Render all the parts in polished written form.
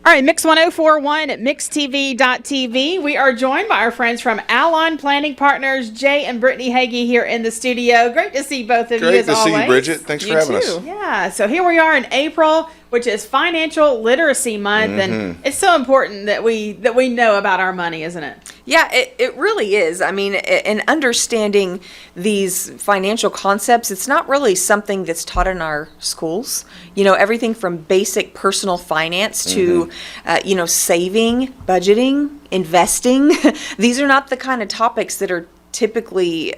All right, Mix 1041 at mixtv.tv. We are joined by our friends from Allon Planning Partners, Jay and Brittany Hagy, here in the studio. Great to see both of you as always. Great to see you, Bridget. Thanks for having us. Yeah, so here we are in April, which is Financial Literacy Month, and it's so important that we know about our money, isn't it? Yeah, it really is. I mean, in understanding these financial concepts, it's not really something that's taught in our schools. You know, everything from basic personal finance to, saving, budgeting, investing. These are not the kind of topics that are typically,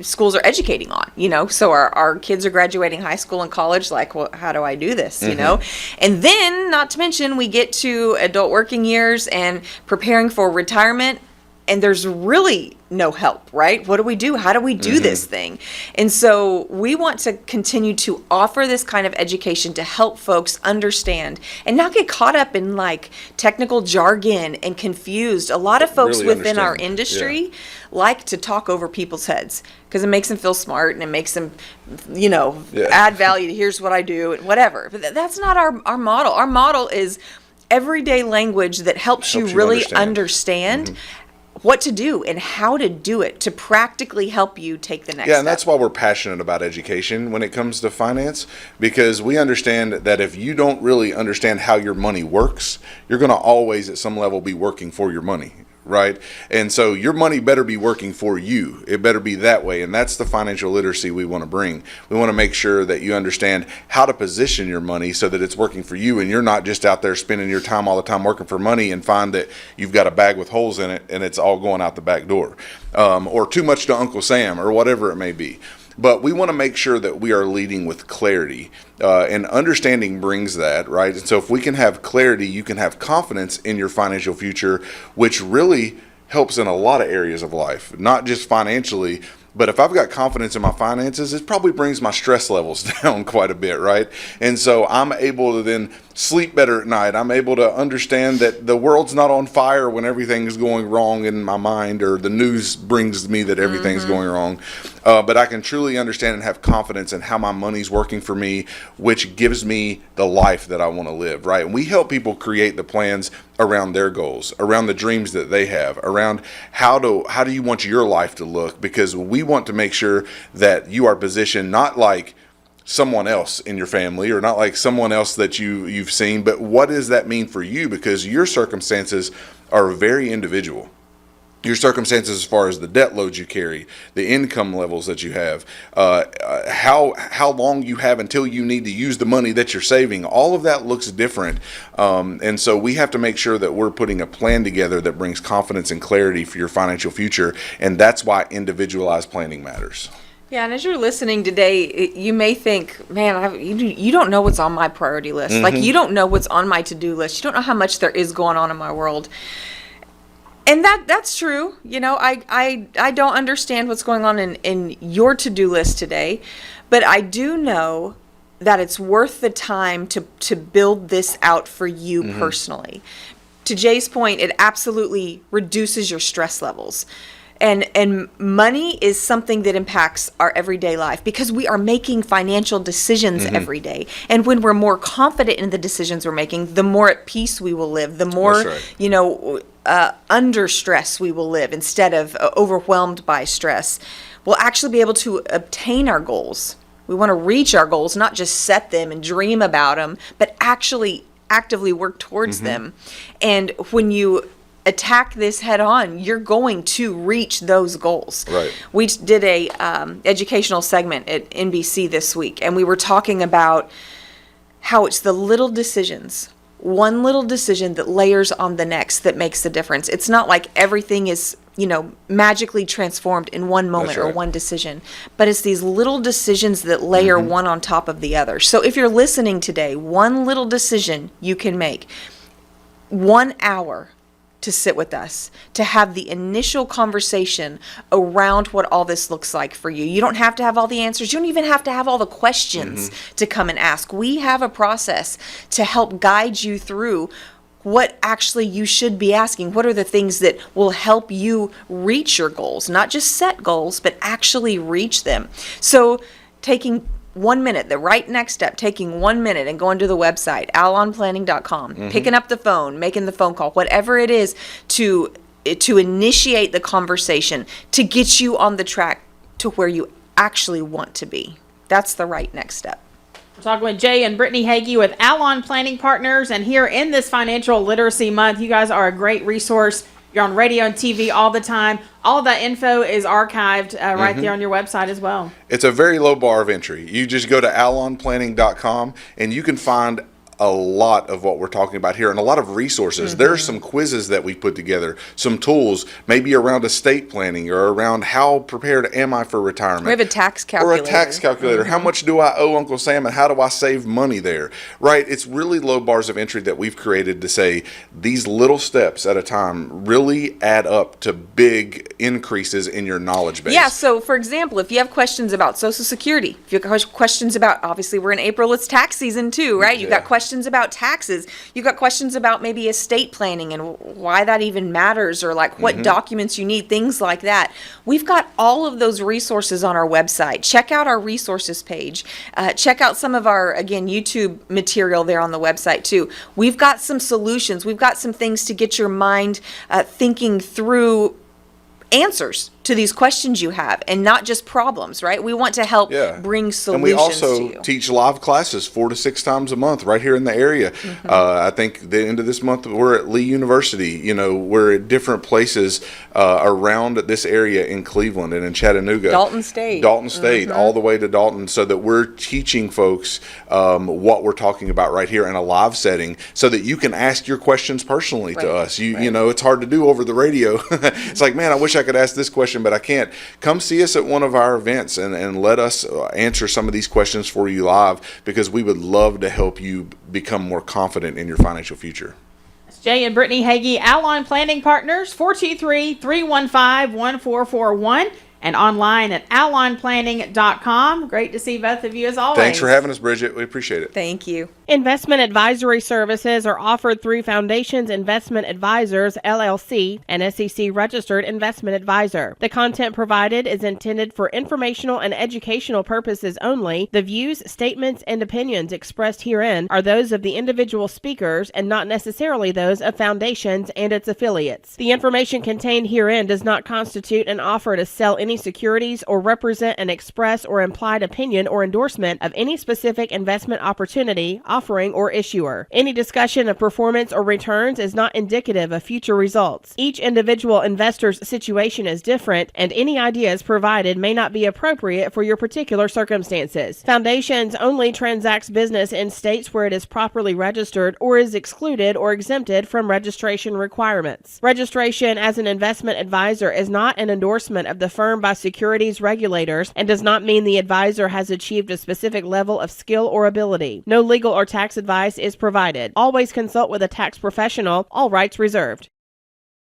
schools are educating on, so our kids are graduating high school and college, like, well, how do I do this, And then, not to mention, we get to adult working years and preparing for retirement, and there's really no help, right? What do we do? How do we do this thing? And so we want to continue to offer this kind of education to help folks understand and not get caught up in like technical jargon and confused. A lot of folks Really within our understand. industry like to talk over people's heads because it makes them feel smart and it makes them, add value to here's what I do and whatever. But that's not our model. Our model is everyday language that helps you really understand what to do and how to do it to practically help you take the next step. Yeah, and that's why we're passionate about education when it comes to finance, because we understand that if you don't really understand how your money works, you're going to always at some level be working for your money. Right? And so your money better be working for you. It better be that way. And that's the financial literacy we want to bring. We want to make sure that you understand how to position your money so that it's working for you and you're not just out there spending your time all the time working for money and find that you've got a bag with holes in it and it's all going out the back door. Or too much to Uncle Sam or whatever it may be. But we want to make sure that we are leading with clarity, and understanding brings that, right? And so if we can have clarity, you can have confidence in your financial future, which really helps in a lot of areas of life, not just financially. But if I've got confidence in my finances, it probably brings my stress levels down quite a bit, right? And so I'm able to then sleep better at night. I'm able to understand that the world's not on fire when everything's going wrong in my mind, or the news brings me that everything's going wrong. But I can truly understand and have confidence in how my money's working for me, which gives me the life that I want to live, right? And we help people create the plans around their goals, around the dreams that they have, around how do you want your life to look, because we want to make sure that you are positioned not like someone else in your family or not like someone else that you've seen, but what does that mean for you? Because your circumstances are very individual. Your circumstances as far as the debt loads you carry, the income levels that you have, how long you have until you need to use the money that you're saving, all of that looks different. And so we have to make sure that we're putting a plan together that brings confidence and clarity for your financial future. And that's why individualized planning matters. Yeah, and as you're listening today, you may think, man, you don't know what's on my priority list. Like, you don't know what's on my to-do list. You don't know how much there is going on in my world. And that's true. I don't understand what's going on in your to-do list today, but I do know that it's worth the time to build this out for you personally. To Jay's point, it absolutely reduces your stress levels. And money is something that impacts our everyday life because we are making financial decisions every day. And when we're more confident in the decisions we're making, the more at peace we will live, the more, under stress we will live instead of overwhelmed by stress. We'll actually be able to obtain our goals. We want to reach our goals, not just set them and dream about them, but actually actively work towards them. And when you attack this head on, you're going to reach those goals. Right. We did a educational segment at NBC this week, and we were talking about how it's the little decisions, one little decision that layers on the next that makes the difference. It's not like everything is, magically transformed in one moment or one decision, but it's these little decisions that layer one on top of the other. So if you're listening today, one little decision you can make, 1 hour to sit with us, to have the initial conversation around what all this looks like for you. You don't have to have all the answers. You don't even have to have all the questions to come and ask. We have a process to help guide you through what actually you should be asking. What are the things that will help you reach your goals? Not just set goals, but actually reach them. So taking 1 minute, the right next step, taking 1 minute and going to the website, allonplanning.com, picking up the phone, making the phone call, whatever it is to initiate the conversation, to get you on the track to where you actually want to be. That's the right next step. We're talking with Jay and Brittany Hagy with Allon Planning Partners, and here in this Financial Literacy Month, you guys are a great resource. You're on radio and TV all the time. All of that info is archived right there on your website as well. It's a very low bar of entry. You just go to allonplanning.com and you can find a lot of what we're talking about here and a lot of resources. There are some quizzes that we put together, some tools, maybe around estate planning or around how prepared am I for retirement. We have a tax calculator. Or a tax calculator. How much do I owe Uncle Sam and how do I save money there? Right? It's really low bars of entry that we've created to say these little steps at a time really add up to big increases in your knowledge base. Yeah, so for example, if you have questions about Social Security, if you have questions about, obviously we're in April, it's tax season too, right? You've got questions about taxes. You've got questions about maybe estate planning and why that even matters, or like what documents you need, things like that. We've got all of those resources on our website. Check out our resources page. Check out some of our, again, YouTube material there on the website too. We've got some solutions. We've got some things to get your mind thinking through answers to these questions you have, and not just problems, right? We want to help bring solutions and we also to you. teach live classes 4 to 6 times a month right here in the area. I think the end of this month we're at Lee University. You know, we're at different places around this area in Cleveland and in Chattanooga. Dalton State, all the way to Dalton, so that we're teaching folks what we're talking about right here in a live setting, so that you can ask your questions personally to us. You know, it's hard to do over the radio. It's like, man, I wish I could ask this question, but I can't. Come see us at one of our events and let us answer some of these questions for you live, because we would love to help you become more confident in your financial future. It's Jay and Brittany Hagy, Allon Planning Partners, 423-315-1441, and online at allonplanning.com. Great to see both of you as always. Thanks for having us, Bridget. We appreciate it. Thank you. Investment advisory services are offered through Foundations Investment Advisors, LLC, an SEC-registered investment advisor. The content provided is intended for informational and educational purposes only. The views, statements, and opinions expressed herein are those of the individual speakers and not necessarily those of Foundations and its affiliates. The information contained herein does not constitute an offer to sell any securities or represent an express or implied opinion or endorsement of any specific investment opportunity, offering, or issuer. Any discussion of performance or returns is not indicative of future results. Each individual investor's situation is different, and any ideas provided may not be appropriate for your particular circumstances. Foundations only transacts business in states where it is properly registered or is excluded or exempted from registration requirements. Registration as an investment advisor is not an endorsement of the firm by securities regulators and does not mean the advisor has achieved a specific level of skill or ability. No legal or tax advice is provided. Always consult with a tax professional. All rights reserved.